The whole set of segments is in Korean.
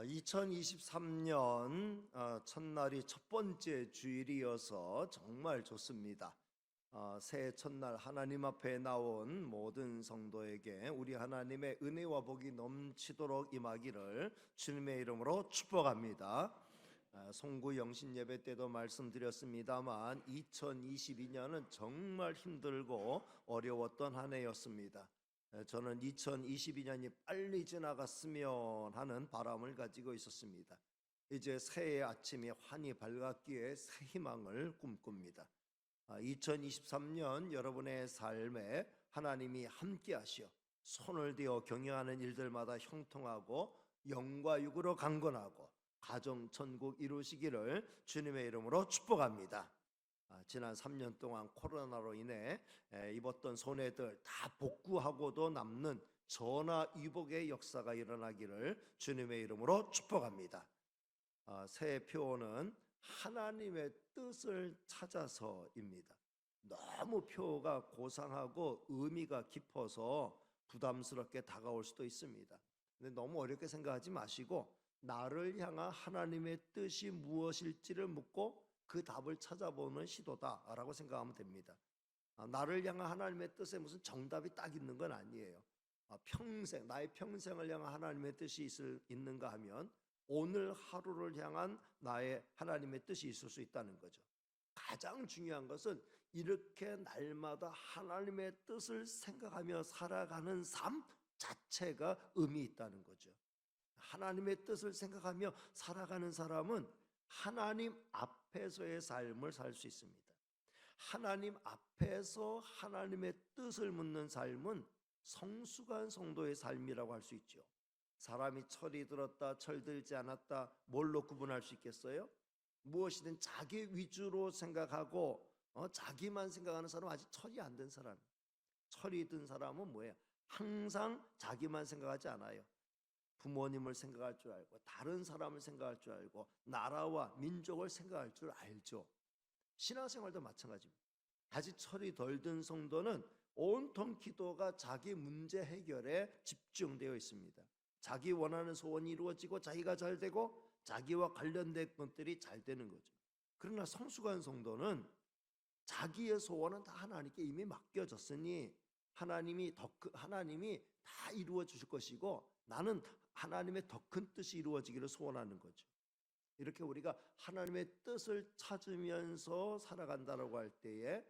2023년 첫날이 첫 번째 주일이어서 정말 좋습니다. 새해 첫날 하나님 앞에 나온 모든 성도에게 우리 하나님의 은혜와 복이 넘치도록 임하기를 주님의 이름으로 축복합니다. 송구 영신 예배 때도 말씀드렸습니다만 2022년은 정말 힘들고 어려웠던 한 해였습니다. 저는 2022년이 빨리 지나갔으면 하는 바람을 가지고 있었습니다. 이제 새해 아침이 환히 밝았기에 새 희망을 꿈꿉니다. 2023년 여러분의 삶에 하나님이 함께 하시어 손을 대어 경영하는 일들마다 형통하고 영과 육으로 강건하고 가정 천국 이루시기를 주님의 이름으로 축복합니다. 지난 3년 동안 코로나로 인해 입었던 손해들 다 복구하고도 남는 전화위복의 역사가 일어나기를 주님의 이름으로 축복합니다. 새해 표어는 하나님의 뜻을 찾아서입니다. 너무 표어가 고상하고 의미가 깊어서 부담스럽게 다가올 수도 있습니다. 근데 너무 어렵게 생각하지 마시고 나를 향한 하나님의 뜻이 무엇일지를 묻고 그 답을 찾아보는 시도다라고 생각하면 됩니다. 나를 향한 하나님의 뜻에 무슨 정답이 딱 있는 건 아니에요. 평생, 나의 평생을 향한 하나님의 뜻이 있는가 하면 오늘 하루를 향한 나의 하나님의 뜻이 있을 수 있다는 거죠. 가장 중요한 것은 이렇게 날마다 하나님의 뜻을 생각하며 살아가는 삶 자체가 의미 있다는 거죠. 하나님의 뜻을 생각하며 살아가는 사람은 하나님 앞에서의 삶을 살 수 있습니다. 하나님 앞에서 하나님의 뜻을 묻는 삶은 성숙한 성도의 삶이라고 할 수 있죠. 사람이 철이 들었다 철들지 않았다 뭘로 구분할 수 있겠어요? 무엇이든 자기 위주로 생각하고 자기만 생각하는 사람은 아직 철이 안 든 사람. 철이 든 사람은 뭐예요? 항상 자기만 생각하지 않아요. 부모님을 생각할 줄 알고 다른 사람을 생각할 줄 알고 나라와 민족을 생각할 줄 알죠. 신앙생활도 마찬가지입니다. 아직 철이 덜 든 성도는 온통 기도가 자기 문제 해결에 집중되어 있습니다. 자기 원하는 소원이 이루어지고 자기가 잘 되고 자기와 관련된 것들이 잘 되는 거죠. 그러나 성숙한 성도는 자기의 소원은 다 하나님께 이미 맡겨졌으니 하나님이 다 이루어 주실 것이고 나는 하나님의 더 큰 뜻이 이루어지기를 소원하는 거죠. 이렇게 우리가 하나님의 뜻을 찾으면서 살아간다라고 할 때에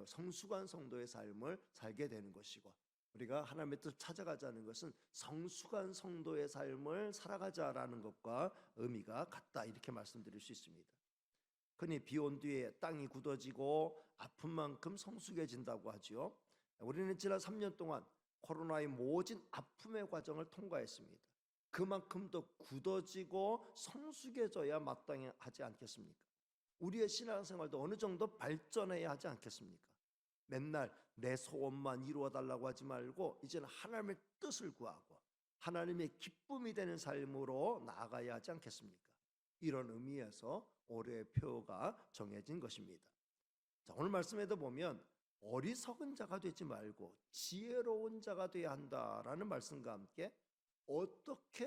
성숙한 성도의 삶을 살게 되는 것이고, 우리가 하나님의 뜻을 찾아가자는 것은 성숙한 성도의 삶을 살아가자라는 것과 의미가 같다, 이렇게 말씀드릴 수 있습니다. 흔히 비온 뒤에 땅이 굳어지고 아픈 만큼 성숙해진다고 하죠. 우리는 지난 3년 동안 코로나의 모진 아픔의 과정을 통과했습니다. 그만큼 더 굳어지고 성숙해져야 마땅하지 않겠습니까? 우리의 신앙생활도 어느 정도 발전해야 하지 않겠습니까? 맨날 내 소원만 이루어달라고 하지 말고 이제는 하나님의 뜻을 구하고 하나님의 기쁨이 되는 삶으로 나아가야 하지 않겠습니까? 이런 의미에서 올해의 표가 정해진 것입니다. 자, 오늘 말씀에도 보면 어리석은 자가 되지 말고 지혜로운 자가 되어야 한다라는 말씀과 함께 어떻게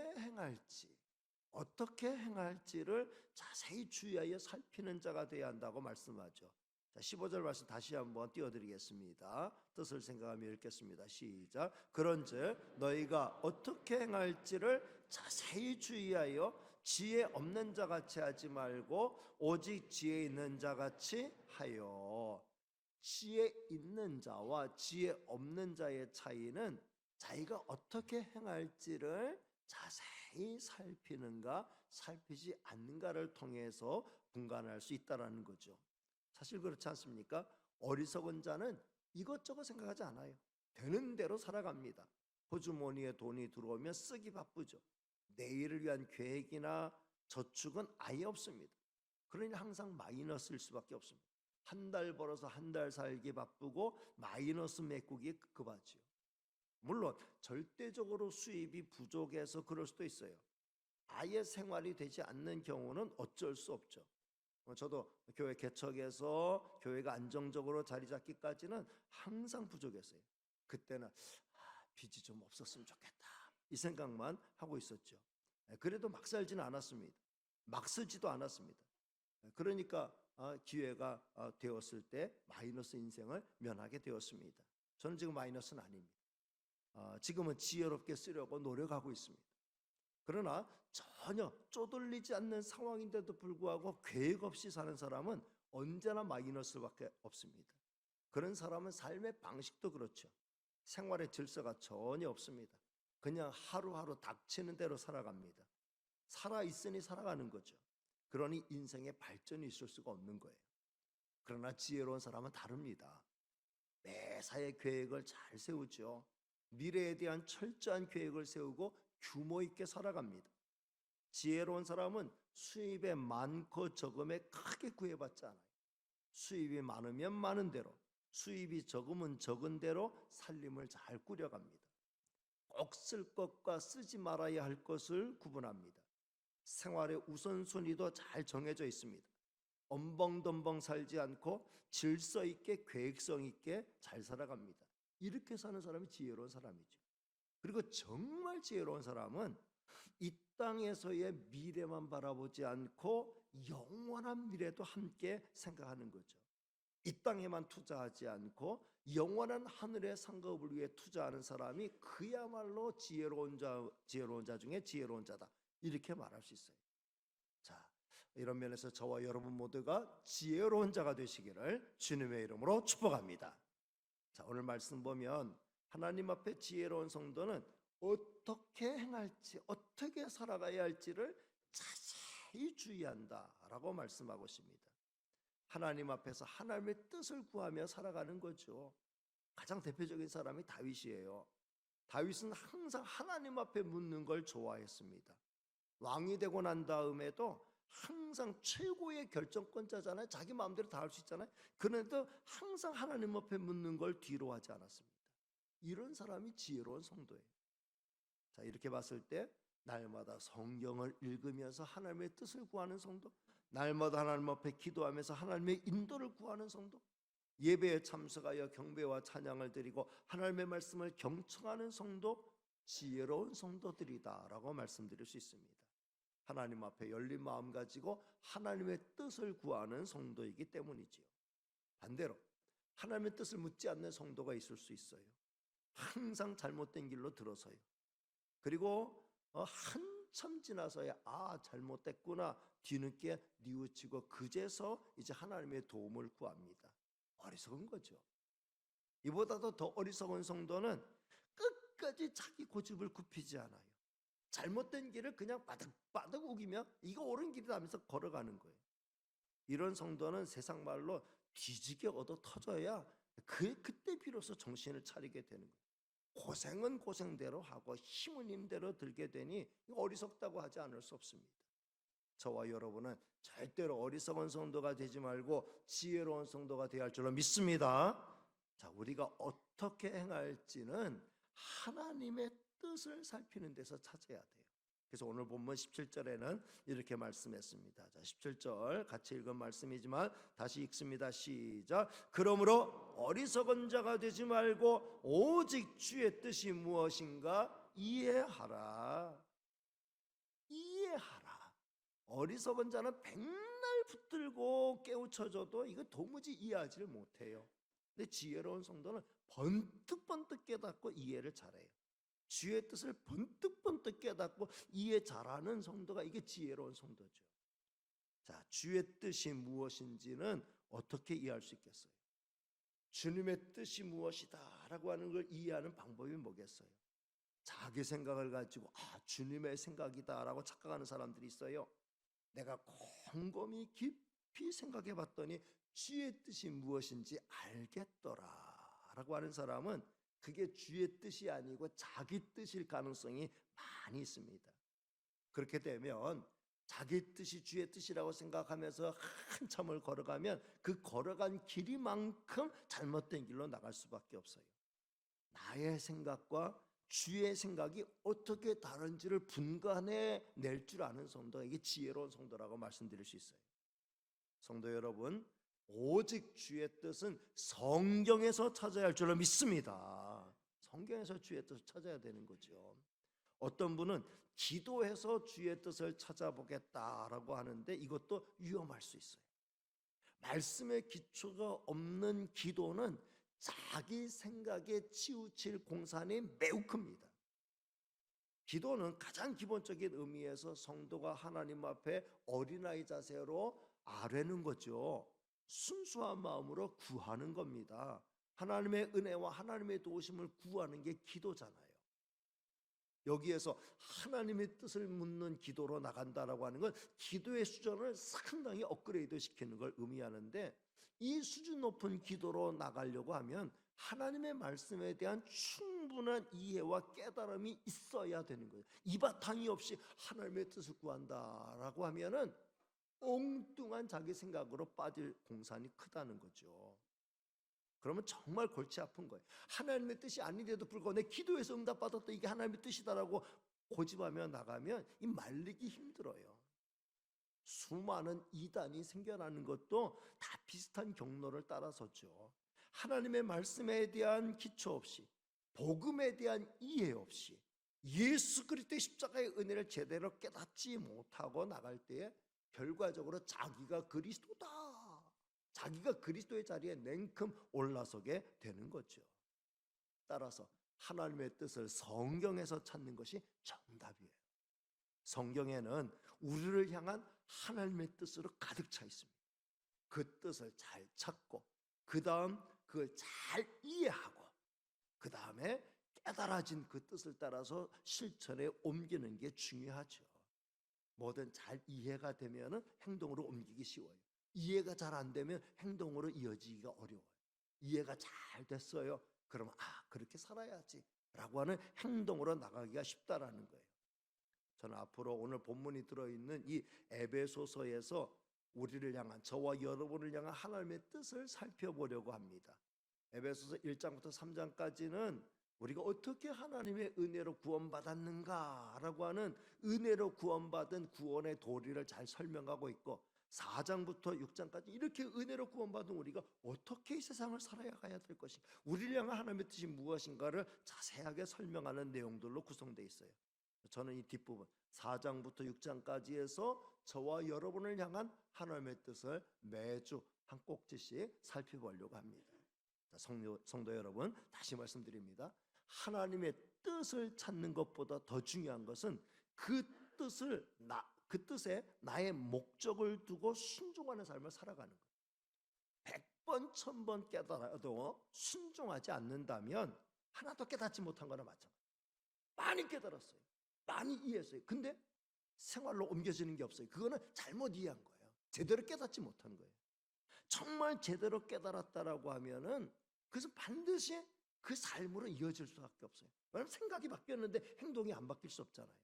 행할지를 자세히 주의하여 살피는 자가 되어야 한다고 말씀하죠. 자, 15절 말씀 다시 한번 띄워드리겠습니다. 뜻을 생각하며 읽겠습니다. 시작. 그런즉 너희가 어떻게 행할지를 자세히 주의하여 지혜 없는 자같이 하지 말고 오직 지혜 있는 자같이 하여. 지혜 있는 자와 지혜 없는 자의 차이는 자기가 어떻게 행할지를 자세히 살피는가 살피지 않는가를 통해서 분간할 수 있다는 거죠. 사실 그렇지 않습니까? 어리석은 자는 이것저것 생각하지 않아요. 되는 대로 살아갑니다. 호주머니에 돈이 들어오면 쓰기 바쁘죠. 내일을 위한 계획이나 저축은 아예 없습니다. 그러니 항상 마이너스일 수밖에 없습니다. 한 달 벌어서 한 달 살기 바쁘고 마이너스 메꾸기에 급급하지요. 물론 절대적으로 수입이 부족해서 그럴 수도 있어요. 아예 생활이 되지 않는 경우는 어쩔 수 없죠. 저도 교회 개척해서 교회가 안정적으로 자리 잡기까지는 항상 부족했어요. 그때는 빚이 좀 없었으면 좋겠다 이 생각만 하고 있었죠. 그래도 막 살지는 않았습니다. 막 쓰지도 않았습니다. 그러니까 기회가 되었을 때 마이너스 인생을 면하게 되었습니다. 저는 지금 마이너스는 아닙니다. 지금은 지혜롭게 쓰려고 노력하고 있습니다. 그러나 전혀 쪼들리지 않는 상황인데도 불구하고 계획 없이 사는 사람은 언제나 마이너스밖에 없습니다. 그런 사람은 삶의 방식도 그렇죠. 생활의 질서가 전혀 없습니다. 그냥 하루하루 닥치는 대로 살아갑니다. 살아있으니 살아가는 거죠. 그러니 인생에 발전이 있을 수가 없는 거예요. 그러나 지혜로운 사람은 다릅니다. 매사의 계획을 잘 세우죠. 미래에 대한 철저한 계획을 세우고 규모 있게 살아갑니다. 지혜로운 사람은 수입에 많고 적음에 크게 구애받지 않아요. 수입이 많으면 많은 대로, 수입이 적으면 적은 대로 살림을 잘 꾸려갑니다. 꼭 쓸 것과 쓰지 말아야 할 것을 구분합니다. 생활의 우선순위도 잘 정해져 있습니다. 엄벙덤벙 살지 않고 질서 있게 계획성 있게 잘 살아갑니다. 이렇게 사는 사람이 지혜로운 사람이죠. 그리고 정말 지혜로운 사람은 이 땅에서의 미래만 바라보지 않고 영원한 미래도 함께 생각하는 거죠. 이 땅에만 투자하지 않고 영원한 하늘의 상급을 위해 투자하는 사람이 그야말로 지혜로운 자 중에 지혜로운 자다, 이렇게 말할 수 있어요. 자, 이런 면에서 저와 여러분 모두가 지혜로운 자가 되시기를 주님의 이름으로 축복합니다. 자, 오늘 말씀 보면 하나님 앞에 지혜로운 성도는 어떻게 행할지, 어떻게 살아가야 할지를 자세히 주의한다라고 말씀하고 있습니다. 하나님 앞에서 하나님의 뜻을 구하며 살아가는 거죠. 가장 대표적인 사람이 다윗이에요. 다윗은 항상 하나님 앞에 묻는 걸 좋아했습니다. 왕이 되고 난 다음에도 항상 최고의 결정권자잖아요. 자기 마음대로 다 할 수 있잖아요. 그런데도 항상 하나님 앞에 묻는 걸 뒤로 하지 않았습니다. 이런 사람이 지혜로운 성도예요. 자, 이렇게 봤을 때 날마다 성경을 읽으면서 하나님의 뜻을 구하는 성도, 날마다 하나님 앞에 기도하면서 하나님의 인도를 구하는 성도, 예배에 참석하여 경배와 찬양을 드리고 하나님의 말씀을 경청하는 성도, 지혜로운 성도들이다라고 말씀드릴 수 있습니다. 하나님 앞에 열린 마음 가지고 하나님의 뜻을 구하는 성도이기 때문이지요. 반대로 하나님의 뜻을 묻지 않는 성도가 있을 수 있어요. 항상 잘못된 길로 들어서요. 그리고 한참 지나서야 잘못됐구나 뒤늦게 뉘우치고 그제서 이제 하나님의 도움을 구합니다. 어리석은 거죠. 이보다도 더 어리석은 성도는 끝까지 자기 고집을 굽히지 않아요. 잘못된 길을 그냥 바득바득 우기며 이거 옳은 길이다 하면서 걸어가는 거예요. 이런 성도는 세상 말로 뒤지게 얻어 터져야 그때 비로소 정신을 차리게 되는 거예요. 고생은 고생대로 하고 힘은 힘대로 들게 되니 어리석다고 하지 않을 수 없습니다. 저와 여러분은 절대로 어리석은 성도가 되지 말고 지혜로운 성도가 되어야 할 줄로 믿습니다. 자, 우리가 어떻게 행할지는 하나님의 뜻을 살피는 데서 찾아야 돼요. 그래서 오늘 본문 17절에는 이렇게 말씀했습니다. 자, 17절 같이 읽은 말씀이지만 다시 읽습니다. 시작. 그러므로 어리석은 자가 되지 말고 오직 주의 뜻이 무엇인가 이해하라. 이해하라. 어리석은 자는 백날 붙들고 깨우쳐줘도 이거 도무지 이해하지를 못해요. 근데 지혜로운 성도는 번뜩번뜩 깨닫고 이해를 잘해요. 주의 뜻을 번뜩번뜩 깨닫고 이해 잘하는 성도가 이게 지혜로운 성도죠. 자, 주의 뜻이 무엇인지는 어떻게 이해할 수 있겠어요? 주님의 뜻이 무엇이다 라고 하는 걸 이해하는 방법이 뭐겠어요? 자기 생각을 가지고 주님의 생각이다 라고 착각하는 사람들이 있어요. 내가 곰곰이 깊이 생각해 봤더니 주의 뜻이 무엇인지 알겠더라 라고 하는 사람은 그게 주의 뜻이 아니고 자기 뜻일 가능성이 많이 있습니다. 그렇게 되면 자기 뜻이 주의 뜻이라고 생각하면서 한참을 걸어가면 그 걸어간 길이만큼 잘못된 길로 나갈 수밖에 없어요. 나의 생각과 주의 생각이 어떻게 다른지를 분간해 낼 줄 아는 성도가 이게 지혜로운 성도라고 말씀드릴 수 있어요. 성도 여러분, 오직 주의 뜻은 성경에서 찾아야 할 줄로 믿습니다. 성경에서 주의 뜻을 찾아야 되는 거죠. 어떤 분은 기도해서 주의 뜻을 찾아보겠다라고 하는데 이것도 위험할 수 있어요. 말씀의 기초가 없는 기도는 자기 생각에 치우칠 공산이 매우 큽니다. 기도는 가장 기본적인 의미에서 성도가 하나님 앞에 어린아이 자세로 아뢰는 거죠. 순수한 마음으로 구하는 겁니다. 하나님의 은혜와 하나님의 도우심을 구하는 게 기도잖아요. 여기에서 하나님의 뜻을 묻는 기도로 나간다라고 하는 건 기도의 수준을 상당히 업그레이드 시키는 걸 의미하는데, 이 수준 높은 기도로 나가려고 하면 하나님의 말씀에 대한 충분한 이해와 깨달음이 있어야 되는 거예요. 이 바탕이 없이 하나님의 뜻을 구한다라고 하면은 엉뚱한 자기 생각으로 빠질 공산이 크다는 거죠. 그러면 정말 골치 아픈 거예요. 하나님의 뜻이 아닌데도 불구하고 내 기도에서 응답받았다, 이게 하나님의 뜻이다라고 고집하며 나가면 이 말리기 힘들어요. 수많은 이단이 생겨나는 것도 다 비슷한 경로를 따라서죠. 하나님의 말씀에 대한 기초 없이, 복음에 대한 이해 없이, 예수 그리스도의 십자가의 은혜를 제대로 깨닫지 못하고 나갈 때에 결과적으로 자기가 그리스도다, 자기가 그리스도의 자리에 냉큼 올라서게 되는 거죠. 따라서 하나님의 뜻을 성경에서 찾는 것이 정답이에요. 성경에는 우리를 향한 하나님의 뜻으로 가득 차 있습니다. 그 뜻을 잘 찾고 그 다음 그걸 잘 이해하고 그 다음에 깨달아진 그 뜻을 따라서 실천에 옮기는 게 중요하죠. 뭐든 잘 이해가 되면 행동으로 옮기기 쉬워요. 이해가 잘 안 되면 행동으로 이어지기가 어려워요. 이해가 잘 됐어요. 그러면 그렇게 살아야지 라고 하는 행동으로 나가기가 쉽다라는 거예요. 저는 앞으로 오늘 본문이 들어있는 이 에베소서에서 우리를 향한, 저와 여러분을 향한 하나님의 뜻을 살펴보려고 합니다. 에베소서 1장부터 3장까지는 우리가 어떻게 하나님의 은혜로 구원받았는가라고 하는 은혜로 구원받은 구원의 도리를 잘 설명하고 있고, 4장부터 6장까지 이렇게 은혜로 구원받은 우리가 어떻게 이 세상을 살아가야 될 것인가, 우리를 향한 하나님의 뜻이 무엇인가를 자세하게 설명하는 내용들로 구성되어 있어요. 저는 이 뒷부분 4장부터 6장까지에서 저와 여러분을 향한 하나님의 뜻을 매주 한 꼭지씩 살펴보려고 합니다. 자, 성도 여러분, 다시 말씀드립니다. 하나님의 뜻을 찾는 것보다 더 중요한 것은 그 뜻에 나의 목적을 두고 순종하는 삶을 살아가는 거예요. 100번 1000번 깨달아도 순종하지 않는다면 하나도 깨닫지 못한 거나 마찬가지예요. 많이 깨달았어요, 많이 이해했어요. 근데 생활로 옮겨지는 게 없어요. 그거는 잘못 이해한 거예요. 제대로 깨닫지 못한 거예요. 정말 제대로 깨달았다라고 하면은 그래서 반드시 그 삶으로 이어질 수밖에 없어요. 왜냐하면 생각이 바뀌었는데 행동이 안 바뀔 수 없잖아요.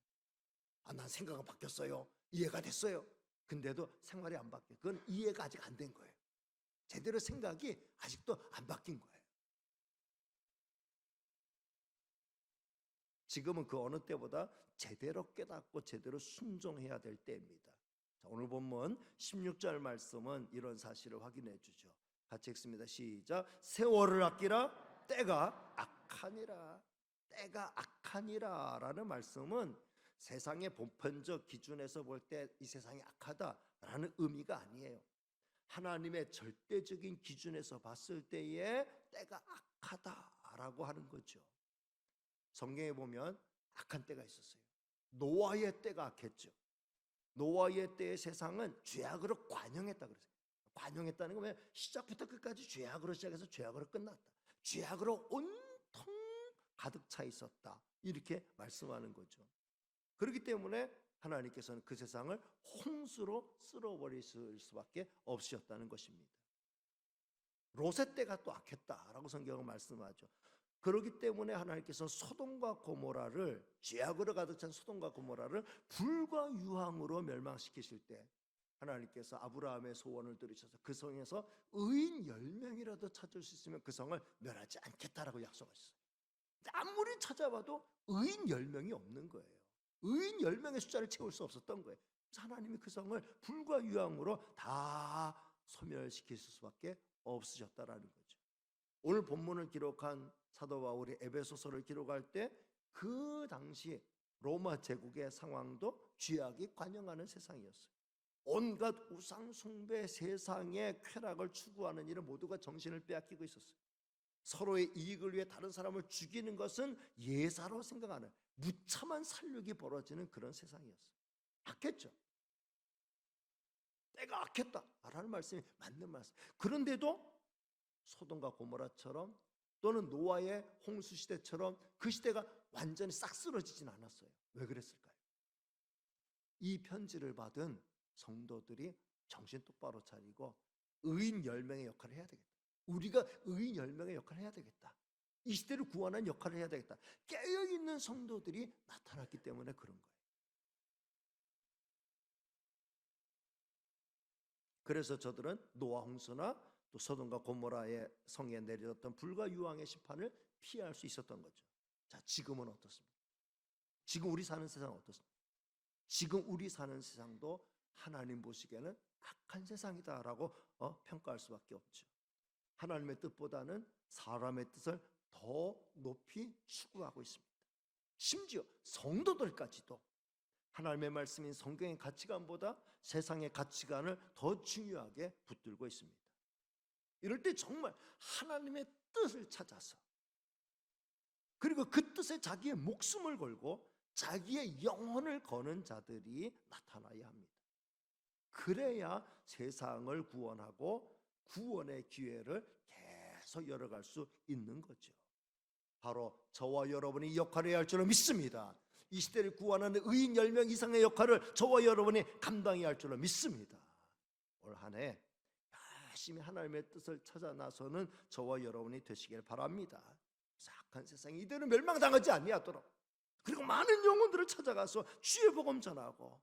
난 생각은 바뀌었어요, 이해가 됐어요. 근데도 생활이 안 바뀌어요. 그건 이해가 아직 안 된 거예요. 제대로 생각이 아직도 안 바뀐 거예요. 지금은 그 어느 때보다 제대로 깨닫고 제대로 순종해야 될 때입니다. 자, 오늘 본문 16절 말씀은 이런 사실을 확인해 주죠. 같이 읽습니다. 시작. 세월을 아끼라, 때가 악하니라. 때가 악하니라 라는 말씀은 세상의 보편적 기준에서 볼 때 이 세상이 악하다라는 의미가 아니에요. 하나님의 절대적인 기준에서 봤을 때에 때가 악하다라고 하는 거죠. 성경에 보면 악한 때가 있었어요. 노아의 때가 악했죠. 노아의 때의 세상은 죄악으로 관영했다 그랬어요. 관영했다는 건 시작부터 끝까지 죄악으로 시작해서 죄악으로 끝났다, 죄악으로 온통 가득 차 있었다, 이렇게 말씀하는 거죠. 그렇기 때문에 하나님께서는 그 세상을 홍수로 쓸어버리실 수밖에 없으셨다는 것입니다. 롯의 때가 또 악했다라고 성경은 말씀하죠. 그렇기 때문에 하나님께서 소돔과 고모라를, 죄악으로 가득 찬 소돔과 고모라를 불과 유황으로 멸망시키실 때 하나님께서 아브라함의 소원을 들으셔서 그 성에서 의인 10명이라도 찾을 수 있으면 그 성을 멸하지 않겠다라고 약속하셨어요. 아무리 찾아봐도 의인 10명이 없는 거예요. 의인 10명의 숫자를 채울 수 없었던 거예요. 그래서 하나님이 그 성을 불과 유황으로 다 소멸시키실 수밖에 없으셨다라는 거죠. 오늘 본문을 기록한 사도 바울이 에베소서를 기록할 때 그 당시 로마 제국의 상황도 죄악이 관영하는 세상이었어요. 온갖 우상 숭배, 세상의 쾌락을 추구하는 일을 모두가 정신을 빼앗기고 있었어요. 서로의 이익을 위해 다른 사람을 죽이는 것은 예사로 생각하는 무참한 살육이 벌어지는 그런 세상이었어요. 악했죠. 때가 악했다라는 말씀이 맞는 말씀. 그런데도 소돔과 고모라처럼 또는 노아의 홍수 시대처럼 그 시대가 완전히 싹 쓰러지진 않았어요. 왜 그랬을까요? 이 편지를 받은 성도들이 정신 똑바로 차리고 의인 10명의 역할을 해야 되겠다. 우리가 의인 10명의 역할을 해야 되겠다. 이 시대를 구원하는 역할을 해야 되겠다. 깨어있는 성도들이 나타났기 때문에 그런 거예요. 그래서 저들은 노아 홍수나 또 소돔과 고모라의 성에 내려졌던 불과 유황의 심판을 피할 수 있었던 거죠. 자, 지금은 어떻습니까? 지금 우리 사는 세상은 어떻습니까? 지금 우리 사는 세상도 하나님 보시기에는 악한 세상이다라고 평가할 수밖에 없죠. 하나님의 뜻보다는 사람의 뜻을 더 높이 추구하고 있습니다. 심지어 성도들까지도 하나님의 말씀인 성경의 가치관보다 세상의 가치관을 더 중요하게 붙들고 있습니다. 이럴 때 정말 하나님의 뜻을 찾아서 그리고 그 뜻에 자기의 목숨을 걸고 자기의 영혼을 거는 자들이 나타나야 합니다. 그래야 세상을 구원하고 구원의 기회를 계속 열어갈 수 있는 거죠. 바로 저와 여러분이 이 역할을 해야 할 줄로 믿습니다. 이 시대를 구원하는 의인 10명 이상의 역할을 저와 여러분이 감당해야 할 줄로 믿습니다. 올 한 해 열심히 하나님의 뜻을 찾아 나서는 저와 여러분이 되시길 바랍니다. 악한 세상이 이대로 멸망당하지 아니하도록, 그리고 많은 영혼들을 찾아가서 주의 복음 전하고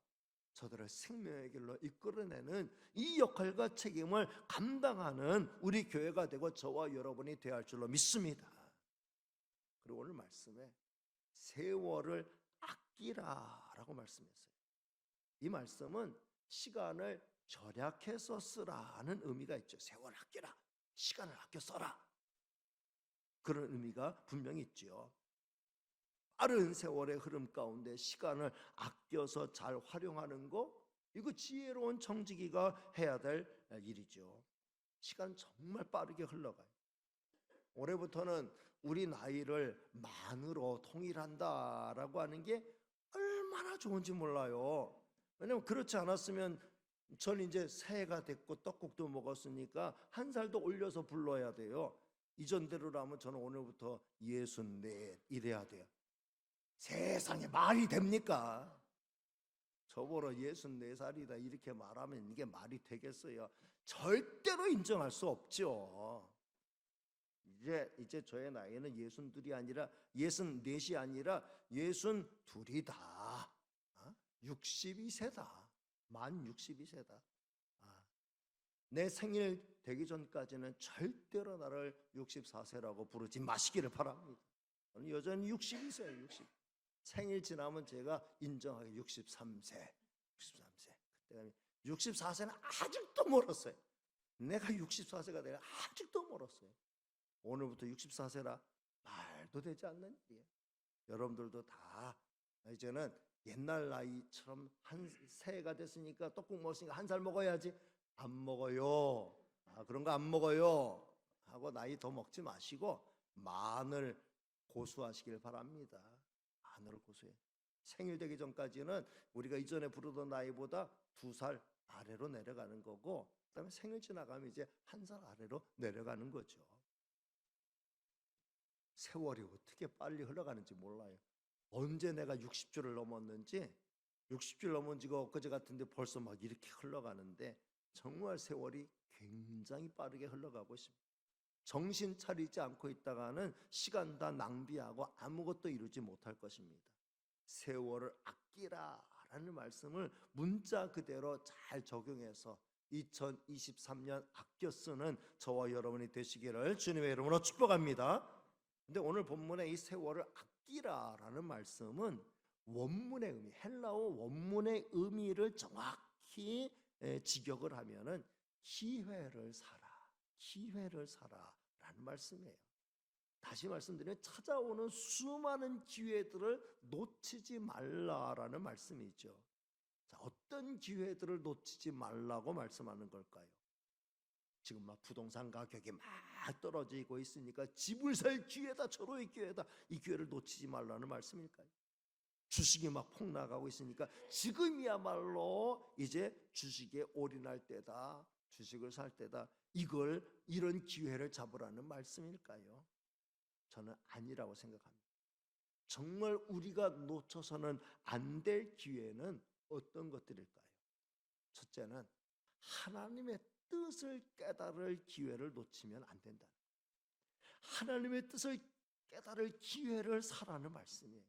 저들을 생명의 길로 이끌어내는 이 역할과 책임을 감당하는 우리 교회가 되고 저와 여러분이 되어야 할 줄로 믿습니다. 그리고 오늘 말씀에 세월을 아끼라라고 말씀했어요. 이 말씀은 시간을 절약해서 쓰라는 의미가 있죠. 세월을 아끼라, 시간을 아껴 써라, 그런 의미가 분명히 있죠. 빠른 세월의 흐름 가운데 시간을 아껴서 잘 활용하는 거, 이거 지혜로운 청지기가 해야 될 일이죠. 시간 정말 빠르게 흘러가요. 올해부터는 우리 나이를 만으로 통일한다라고 하는 게 얼마나 좋은지 몰라요. 왜냐면 그렇지 않았으면 전 이제 새해가 됐고 떡국도 먹었으니까 한 살도 올려서 불러야 돼요. 이전대로라면 저는 오늘부터 64 이래야 돼요. 세상에 말이 됩니까? 저보러 64살이다 이렇게 말하면 이게 말이 되겠어요? 절대로 인정할 수 없죠. 이제 저의 나이는 62이 아니라 64이 아니라 62이다. 62세다. 만 62세다. 내 생일 되기 전까지는 절대로 나를 64세라고 부르지 마시기를 바랍니다. 저는 여전히 62세예요. 60. 생일 지나면 제가 인정하게 63세. 그때 64세는 아직도 멀었어요. 내가 64세가 되면 아직도 멀었어요. 오늘부터 64세라 말도 되지 않는 일이에요. 여러분들도 다 이제는 옛날 나이처럼 한 새해가 됐으니까 떡국 먹으니까 한 살 먹어야지. 안 먹어요. 그런 거 안 먹어요 하고 나이 더 먹지 마시고 만을 고수하시길 바랍니다. 만을 고수해. 생일 되기 전까지는 우리가 이전에 부르던 나이보다 2살 아래로 내려가는 거고, 그다음에 생일 지나가면 이제 1살 아래로 내려가는 거죠. 세월이 어떻게 빨리 흘러가는지 몰라요. 언제 내가 60주를 넘었는지, 60주를 넘은 지가 엊그제 같은데 벌써 막 이렇게 흘러가는데 정말 세월이 굉장히 빠르게 흘러가고 있습니다. 정신 차리지 않고 있다가는 시간 다 낭비하고 아무것도 이루지 못할 것입니다. 세월을 아끼라라는 말씀을 문자 그대로 잘 적용해서 2023년 아껴 쓰는 저와 여러분이 되시기를 주님의 이름으로 축복합니다. 근데 오늘 본문의 이 세월을 아끼라라는 말씀은 원문의 의미, 헬라어 원문의 의미를 정확히 직역을 하면은 기회를 사라라는 말씀이에요. 다시 말씀드리면 찾아오는 수많은 기회들을 놓치지 말라라는 말씀이죠. 자, 어떤 기회들을 놓치지 말라고 말씀하는 걸까요? 지금 막 부동산 가격이 막 떨어지고 있으니까 집을 살 기회다, 절호의 기회다, 이 기회를 놓치지 말라는 말씀일까요? 주식이 막 폭락하고 있으니까 지금이야말로 이제 주식에 올인할 때다, 주식을 살 때다, 이런 기회를 잡으라는 말씀일까요? 저는 아니라고 생각합니다. 정말 우리가 놓쳐서는 안 될 기회는 어떤 것들일까요? 첫째는 하나님의 뜻을 깨달을 기회를 놓치면 안 된다. 하나님의 뜻을 깨달을 기회를 사라는 말씀이에요.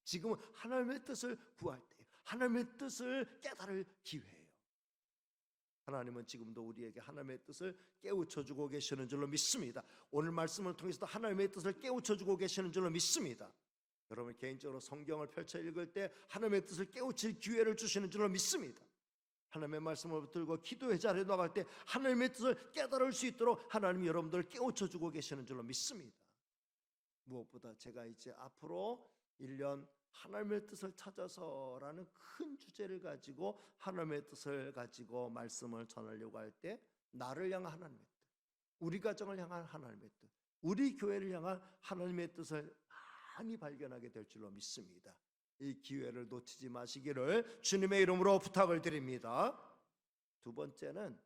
지금은 하나님의 뜻을 구할 때, 하나님의 뜻을 깨달을 기회예요. 하나님은 지금도 우리에게 하나님의 뜻을 깨우쳐주고 계시는 줄로 믿습니다. 오늘 말씀을 통해서도 하나님의 뜻을 깨우쳐주고 계시는 줄로 믿습니다. 여러분 개인적으로 성경을 펼쳐 읽을 때 하나님의 뜻을 깨우칠 기회를 주시는 줄로 믿습니다. 하나님의 말씀을 붙들고 기도의 자리에 나갈 때 하나님의 뜻을 깨달을 수 있도록 하나님이 여러분들을 깨우쳐주고 계시는 줄로 믿습니다. 무엇보다 제가 이제 앞으로 1년 하나님의 뜻을 찾아서라는 큰 주제를 가지고 하나님의 뜻을 가지고 말씀을 전하려고 할 때 나를 향한 하나님의 뜻, 우리 가정을 향한 하나님의 뜻, 우리 교회를 향한 하나님의 뜻을 많이 발견하게 될 줄로 믿습니다. 이 기회를 놓치지 마시기를 주님의 이름으로 부탁을 드립니다. 두 번째는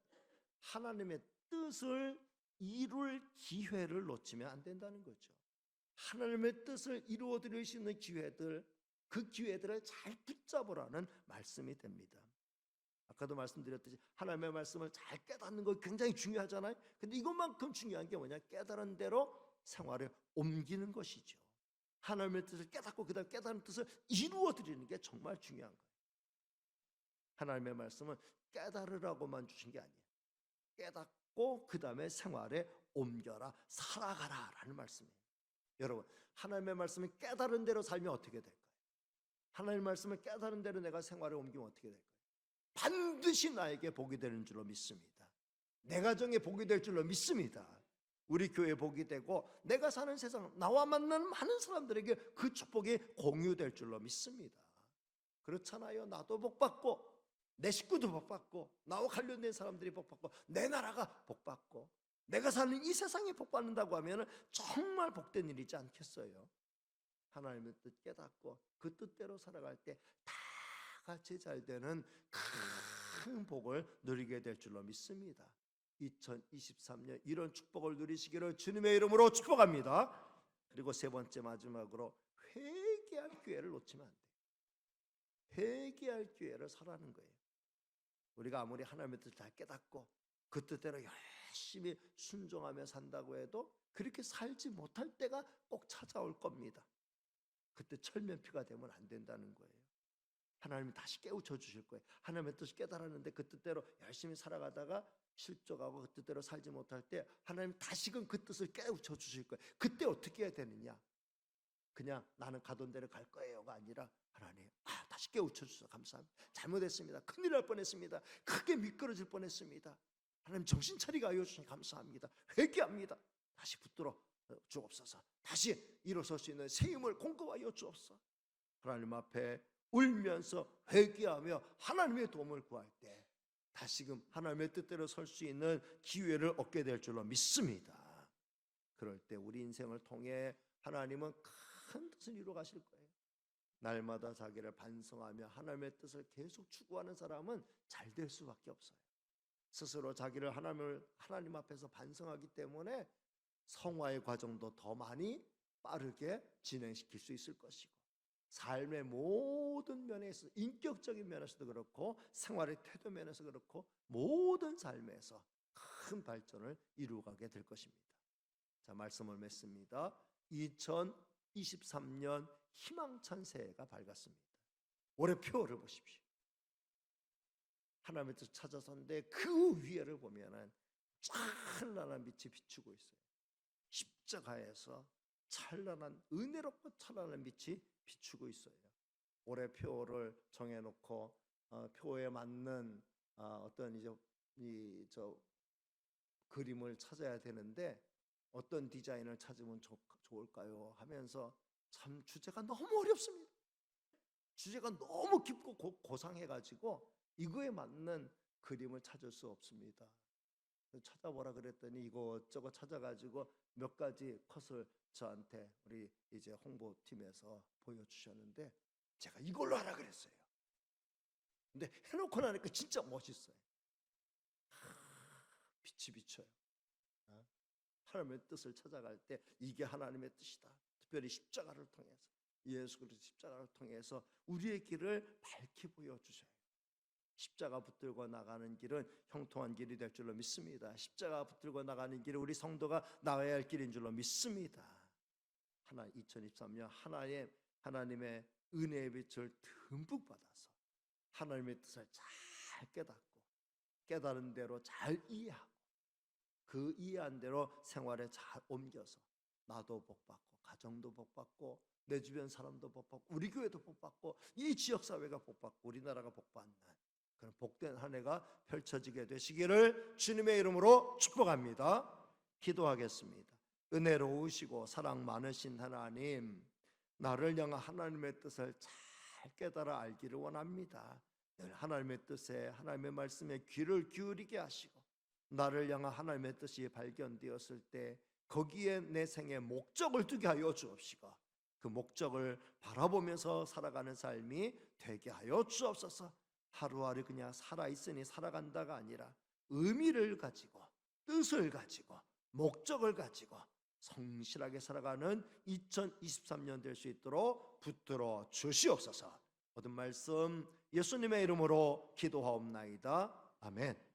하나님의 뜻을 이룰 기회를 놓치면 안 된다는 거죠. 하나님의 뜻을 이루어 드릴 수 있는 기회들, 그 기회들을 잘 붙잡으라는 말씀이 됩니다. 아까도 말씀드렸듯이 하나님의 말씀을 잘 깨닫는 거 굉장히 중요하잖아요. 근데 이것만큼 중요한 게 뭐냐? 깨달은 대로 생활에 옮기는 것이죠. 하나님의 뜻을 깨닫고 그 다음 깨달은 뜻을 이루어 드리는 게 정말 중요한 거예요. 하나님의 말씀은 깨달으라고만 주신 게 아니에요. 깨닫고 그 다음에 생활에 옮겨라, 살아가라 라는 말씀이에요. 여러분, 하나님의 말씀을 깨달은 대로 살면 어떻게 될까요? 하나님의 말씀을 깨달은 대로 내가 생활에 옮기면 어떻게 될까요? 반드시 나에게 복이 되는 줄로 믿습니다. 내 가정에 복이 될 줄로 믿습니다. 우리 교회에 복이 되고 내가 사는 세상, 나와 만나는 많은 사람들에게 그 축복이 공유될 줄로 믿습니다. 그렇잖아요. 나도 복받고 내 식구도 복받고 나와 관련된 사람들이 복받고 내 나라가 복받고 내가 사는 이 세상이 복받는다고 하면 정말 복된 일이지 않겠어요? 하나님의 뜻 깨닫고 그 뜻대로 살아갈 때 다 같이 잘 되는 큰 복을 누리게 될 줄로 믿습니다. 2023년 이런 축복을 누리시기를 주님의 이름으로 축복합니다. 그리고 세 번째 마지막으로 회개할 기회를 놓치면 안 돼요. 회개할 기회를 사라는 거예요. 우리가 아무리 하나님의 뜻을 잘 깨닫고 그 뜻대로 열심히 순종하며 산다고 해도 그렇게 살지 못할 때가 꼭 찾아올 겁니다. 그때 철면피가 되면 안 된다는 거예요. 하나님이 다시 깨우쳐 주실 거예요. 하나님의 뜻을 깨달았는데 그 뜻대로 열심히 살아가다가 실족하고 그 뜻대로 살지 못할 때 하나님 다시금 그 뜻을 깨우쳐 주실 거예요. 그때 어떻게 해야 되느냐? 그냥 나는 가던 대로 갈 거예요가 아니라 하나님, 다시 깨우쳐 주셔서 감사합니다. 잘못했습니다. 큰일 날 뻔했습니다. 크게 미끄러질 뻔했습니다. 하나님 정신 차리게 하여 주시니 감사합니다. 회개합니다. 다시 붙들어 주옵소서. 다시 일어설 수 있는 새 힘을 공급하여 주옵소서. 하나님 앞에 울면서 회개하며 하나님의 도움을 구할 때 다시금 하나님의 뜻대로 설 수 있는 기회를 얻게 될 줄로 믿습니다. 그럴 때 우리 인생을 통해 하나님은 큰 뜻을 이루어 가실 거예요. 날마다 자기를 반성하며 하나님의 뜻을 계속 추구하는 사람은 잘 될 수밖에 없어요. 스스로 자기를 하나님 앞에서 반성하기 때문에 성화의 과정도 더 많이 빠르게 진행시킬 수 있을 것이고 삶의 모든 면에서 인격적인 면에서도 그렇고 생활의 태도 면에서 그렇고 모든 삶에서 큰 발전을 이루어가게 될 것입니다. 자, 말씀을 맺습니다. 2023년 희망찬 새해가 밝았습니다. 올해 표를 보십시오. 하나님의 뜻을 찾아서는데 그 위에를 보면은 찬란한 빛이 비추고 있어요. 십자가에서 찬란한 은혜롭고 찬란한 빛이 비추고 있어요. 올해 표를 정해놓고 표에 맞는 어떤 이제 그림을 찾아야 되는데 어떤 디자인을 찾으면 좋을까요? 하면서 참 주제가 너무 어렵습니다. 주제가 너무 깊고 고상해가지고 이거에 맞는 그림을 찾을 수 없습니다. 찾아보라 그랬더니 이것저것 찾아가지고 몇 가지 컷을 저한테 우리 이제 홍보팀에서 보여주셨는데 제가 이걸로 하라 그랬어요. 근데 해놓고 나니까 진짜 멋있어요. 빛이 비쳐요. 하나님의 뜻을 찾아갈 때 이게 하나님의 뜻이다. 특별히 십자가를 통해서, 예수 그리스도 십자가를 통해서 우리의 길을 밝히 보여주셔요. 십자가 붙들고 나가는 길은 형통한 길이 될 줄로 믿습니다. 십자가 붙들고 나가는 길은 우리 성도가 나가야 할 길인 줄로 믿습니다. 2023년 하나님의 은혜의 빛을 듬뿍 받아서 하나님의 뜻을 잘 깨닫고 깨달은 대로 잘 이해하고 그 이해한 대로 생활에 잘 옮겨서 나도 복받고 가정도 복받고 내 주변 사람도 복받고 우리 교회도 복받고 이 지역사회가 복받고 우리나라가 복받는 그런 복된 한 해가 펼쳐지게 되시기를 주님의 이름으로 축복합니다. 기도하겠습니다. 은혜로우시고 사랑 많으신 하나님, 나를 향한 하나님의 뜻을 잘 깨달아 알기를 원합니다. 늘 하나님의 뜻에 하나님의 말씀에 귀를 기울이게 하시고 나를 향한 하나님의 뜻이 발견되었을 때 거기에 내 생의 목적을 두게 하여 주옵시고 그 목적을 바라보면서 살아가는 삶이 되게 하여 주옵소서. 하루하루 그냥 살아있으니 살아간다가 아니라 의미를 가지고 뜻을 가지고 목적을 가지고 성실하게 살아가는 2023년 될 수 있도록 붙들어 주시옵소서. 모든 말씀 예수님의 이름으로 기도하옵나이다. 아멘.